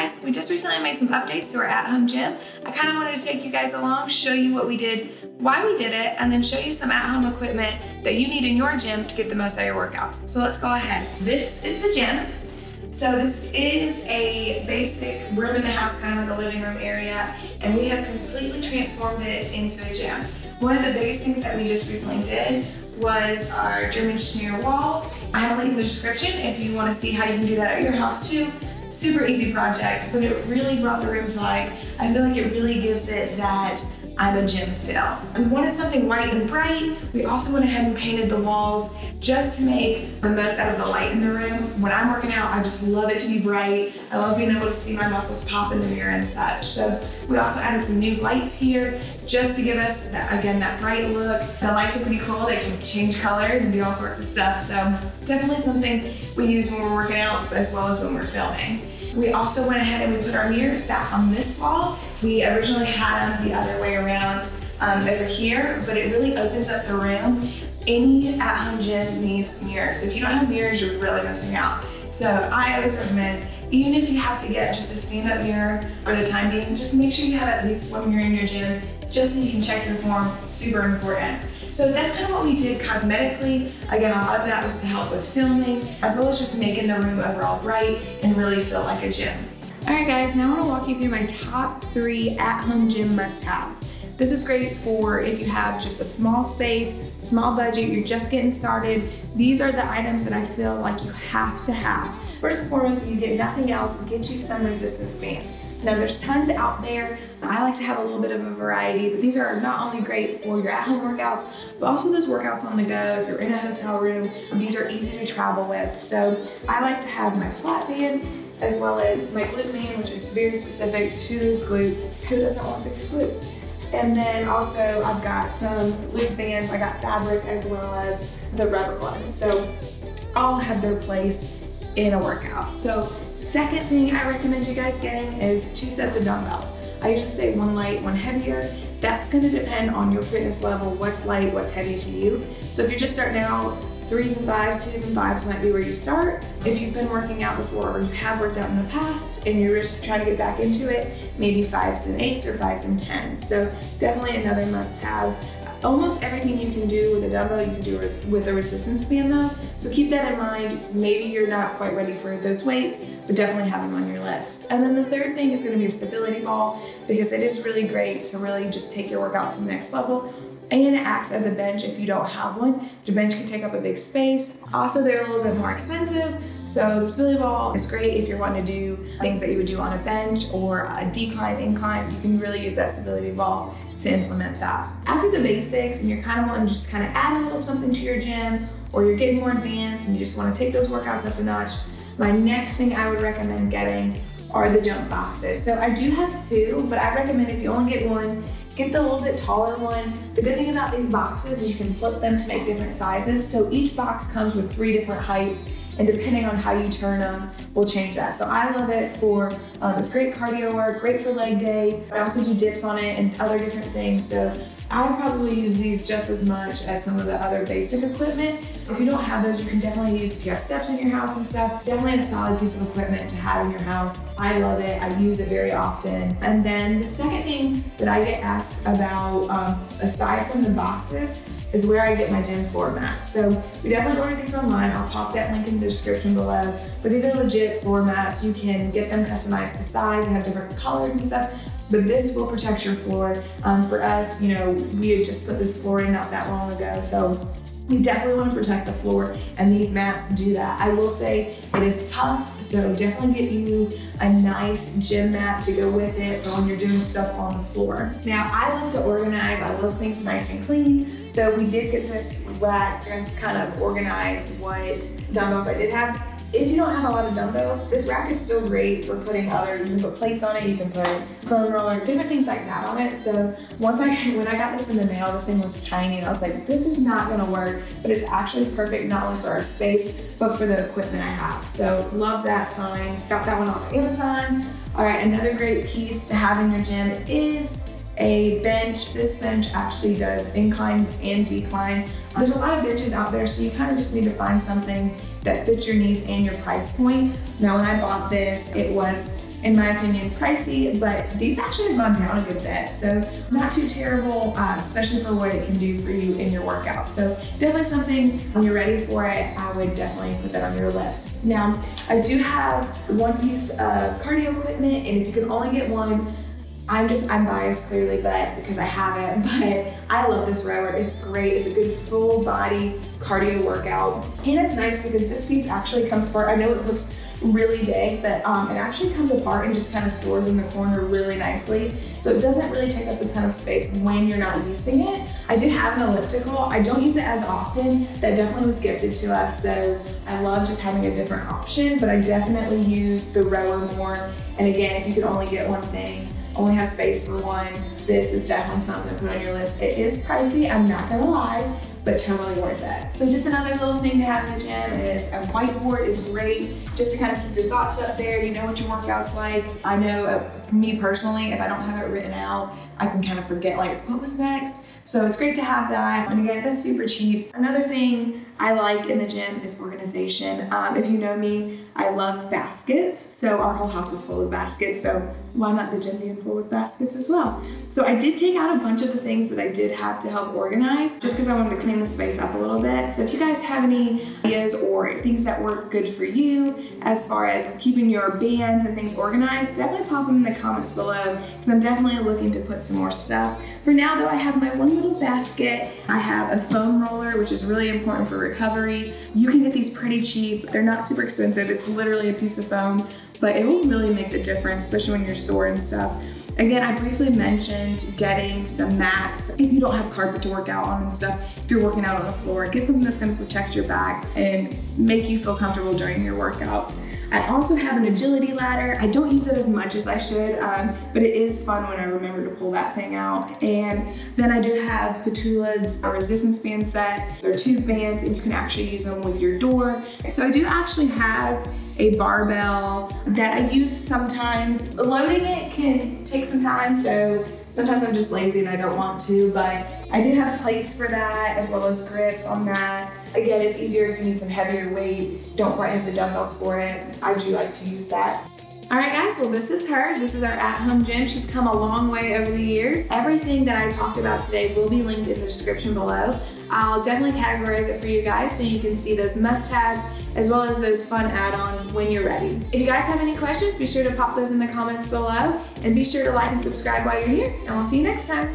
guys, we just recently made some updates to our at-home gym. I kind of wanted to take you guys along, show you what we did, why we did it, and then show you some at-home equipment that you need in your gym to get the most out of your workouts. So let's go ahead. This is the gym. So this is a basic room in the house, kind of like a living room area, and we have completely transformed it into a gym. One of the biggest things that we just recently did was our German smear wall. I have a link in the description if you want to see how you can do that at your house too. Super easy project, but it really brought the room to life. I feel like it really gives it that I'm a gym feel. We wanted something white and bright. We also went ahead and painted the walls just to make the most out of the light in the room. When I'm working out, I just love it to be bright. I love being able to see my muscles pop in the mirror and such. So we also added some new lights here just to give us, that bright look. The lights are pretty cool. They can change colors and do all sorts of stuff. So definitely something we use when we're working out as well as when we're filming. We also went ahead and we put our mirrors back on this wall. We originally had them the other way around over here, but it really opens up the room. Any at-home gym needs mirrors. If you don't have mirrors, you're really missing out. So I always recommend, even if you have to get just a stand-up mirror for the time being, just make sure you have at least one mirror in your gym, just so you can check your form. Super important. So that's kind of what we did cosmetically. Again, a lot of that was to help with filming, as well as just making the room overall bright and really feel like a gym. All right guys, now I want to walk you through my top 3 at-home gym must-haves. This is great for if you have just a small space, small budget, you're just getting started. These are the items that I feel like you have to have. First and foremost, if you get nothing else, get you some resistance bands. Now there's tons out there. I like to have a little bit of a variety, but these are not only great for your at-home workouts, but also those workouts on the go. If you're in a hotel room, these are easy to travel with. So I like to have my flat band as well as my glute band, which is very specific to those glutes. Who doesn't want big glutes? And then also I've got some glute bands. I got fabric as well as the rubber ones. So all have their place in a workout. So second thing I recommend you guys getting is 2 sets of dumbbells. I usually say 1 light, 1 heavier. That's gonna depend on your fitness level, what's light, what's heavy to you. So if you're just starting out, 3s and 5s, 2s and 5s might be where you start. If you've been working out before or you have worked out in the past and you're just trying to get back into it, maybe 5s and 8s or 5s and 10s. So definitely another must-have. Almost everything you can do with a dumbbell, you can do with a resistance band though. So keep that in mind. Maybe you're not quite ready for those weights, but definitely have them on your list. And then the third thing is gonna be a stability ball, because it is really great to really just take your workout to the next level. And it acts as a bench if you don't have one. Your bench can take up a big space. Also, they're a little bit more expensive. So the stability ball is great if you're wanting to do things that you would do on a bench or a decline, incline. You can really use that stability ball to implement that. After the basics, and you're kind of wanting to just kind of add a little something to your gym, or you're getting more advanced and you just want to take those workouts up a notch, my next thing I would recommend getting are the jump boxes. So I do have 2, but I recommend if you only get one, get the little bit taller one. The good thing about these boxes is you can flip them to make different sizes. So each box comes with 3 different heights, and depending on how you turn them, we'll change that. So I love it for, it's great cardio work, great for leg day. I also do dips on it and other different things. So I probably use these just as much as some of the other basic equipment. If you don't have those, you can definitely use, if you have steps in your house and stuff, definitely a solid piece of equipment to have in your house. I love it, I use it very often. And then the second thing that I get asked about, aside from the boxes, is where I get my gym floor mats. So we definitely order these online. I'll pop that link in the description below. But these are legit floor mats. You can get them customized to size and have different colors and stuff. But this will protect your floor. For us, you know, we had just put this floor in not that long ago. So we definitely want to protect the floor, and these mats do that. I will say it is tough, so definitely get you a nice gym mat to go with it for when you're doing stuff on the floor. Now, I love to organize. I love things nice and clean. So we did get this rack to just kind of organize what dumbbells I did have. If you don't have a lot of dumbbells, this rack is still great for putting you can put plates on it, you can put foam roller, different things like that on it. So when I got this in the mail, this thing was tiny and I was like, this is not gonna work, but it's actually perfect not only for our space, but for the equipment I have. So love that find. Got that one off Amazon. All right, another great piece to have in your gym is a bench. This bench actually does incline and decline. There's a lot of benches out there, so you kind of just need to find something that fits your needs and your price point. Now, when I bought this, it was in my opinion, pricey, but these actually have gone down a good bit. So not too terrible, especially for what it can do for you in your workout. So definitely something, when you're ready for it, I would definitely put that on your list. Now, I do have one piece of cardio equipment, and if you can only get one, I'm biased clearly, but because I have it, but I love this rower. It's great. It's a good full body cardio workout. And it's nice because this piece actually comes apart. I know it looks really big, but it actually comes apart and just kind of stores in the corner really nicely. So it doesn't really take up a ton of space when you're not using it. I do have an elliptical. I don't use it as often. That definitely was gifted to us, so I love just having a different option, but I definitely use the rower more. And again, if you could only get one thing, only have space for one, this is definitely something to put on your list. It is pricey, I'm not gonna lie, but totally worth it. So just another little thing to have in the gym is a whiteboard is great, just to kind of keep your thoughts up there. You know what your workout's like. I know for me personally, if I don't have it written out, I can kind of forget like what was next. So it's great to have that. And again, that's super cheap. Another thing I like in the gym is organization. If you know me, I love baskets. So our whole house is full of baskets. So why not the gym being full with baskets as well? So I did take out a bunch of the things that I did have to help organize just because I wanted to clean the space up a little bit. So if you guys have any ideas or things that work good for you as far as keeping your bands and things organized, definitely pop them in the comments below because I'm definitely looking to put some more stuff. For now though, I have my one little basket. I have a foam roller, which is really important for recovery. You can get these pretty cheap. They're not super expensive. It's literally a piece of foam, but it will really make the difference, especially when you're sore and stuff. Again, I briefly mentioned getting some mats. If you don't have carpet to work out on and stuff, if you're working out on the floor, get something that's gonna protect your back and make you feel comfortable during your workouts. I also have an agility ladder. I don't use it as much as I should, but it is fun when I remember to pull that thing out. And then I do have Petula's resistance band set. They're tube bands and you can actually use them with your door. So I do actually have a barbell that I use sometimes. Loading it can take some time, so sometimes I'm just lazy and I don't want to, but I do have plates for that as well as grips on that. Again, it's easier if you need some heavier weight, don't quite have the dumbbells for it. I do like to use that. All right guys, well this is her. This is our at-home gym. She's come a long way over the years. Everything that I talked about today will be linked in the description below. I'll definitely categorize it for you guys so you can see those must-haves as well as those fun add-ons when you're ready. If you guys have any questions, be sure to pop those in the comments below and be sure to like and subscribe while you're here, and we'll see you next time.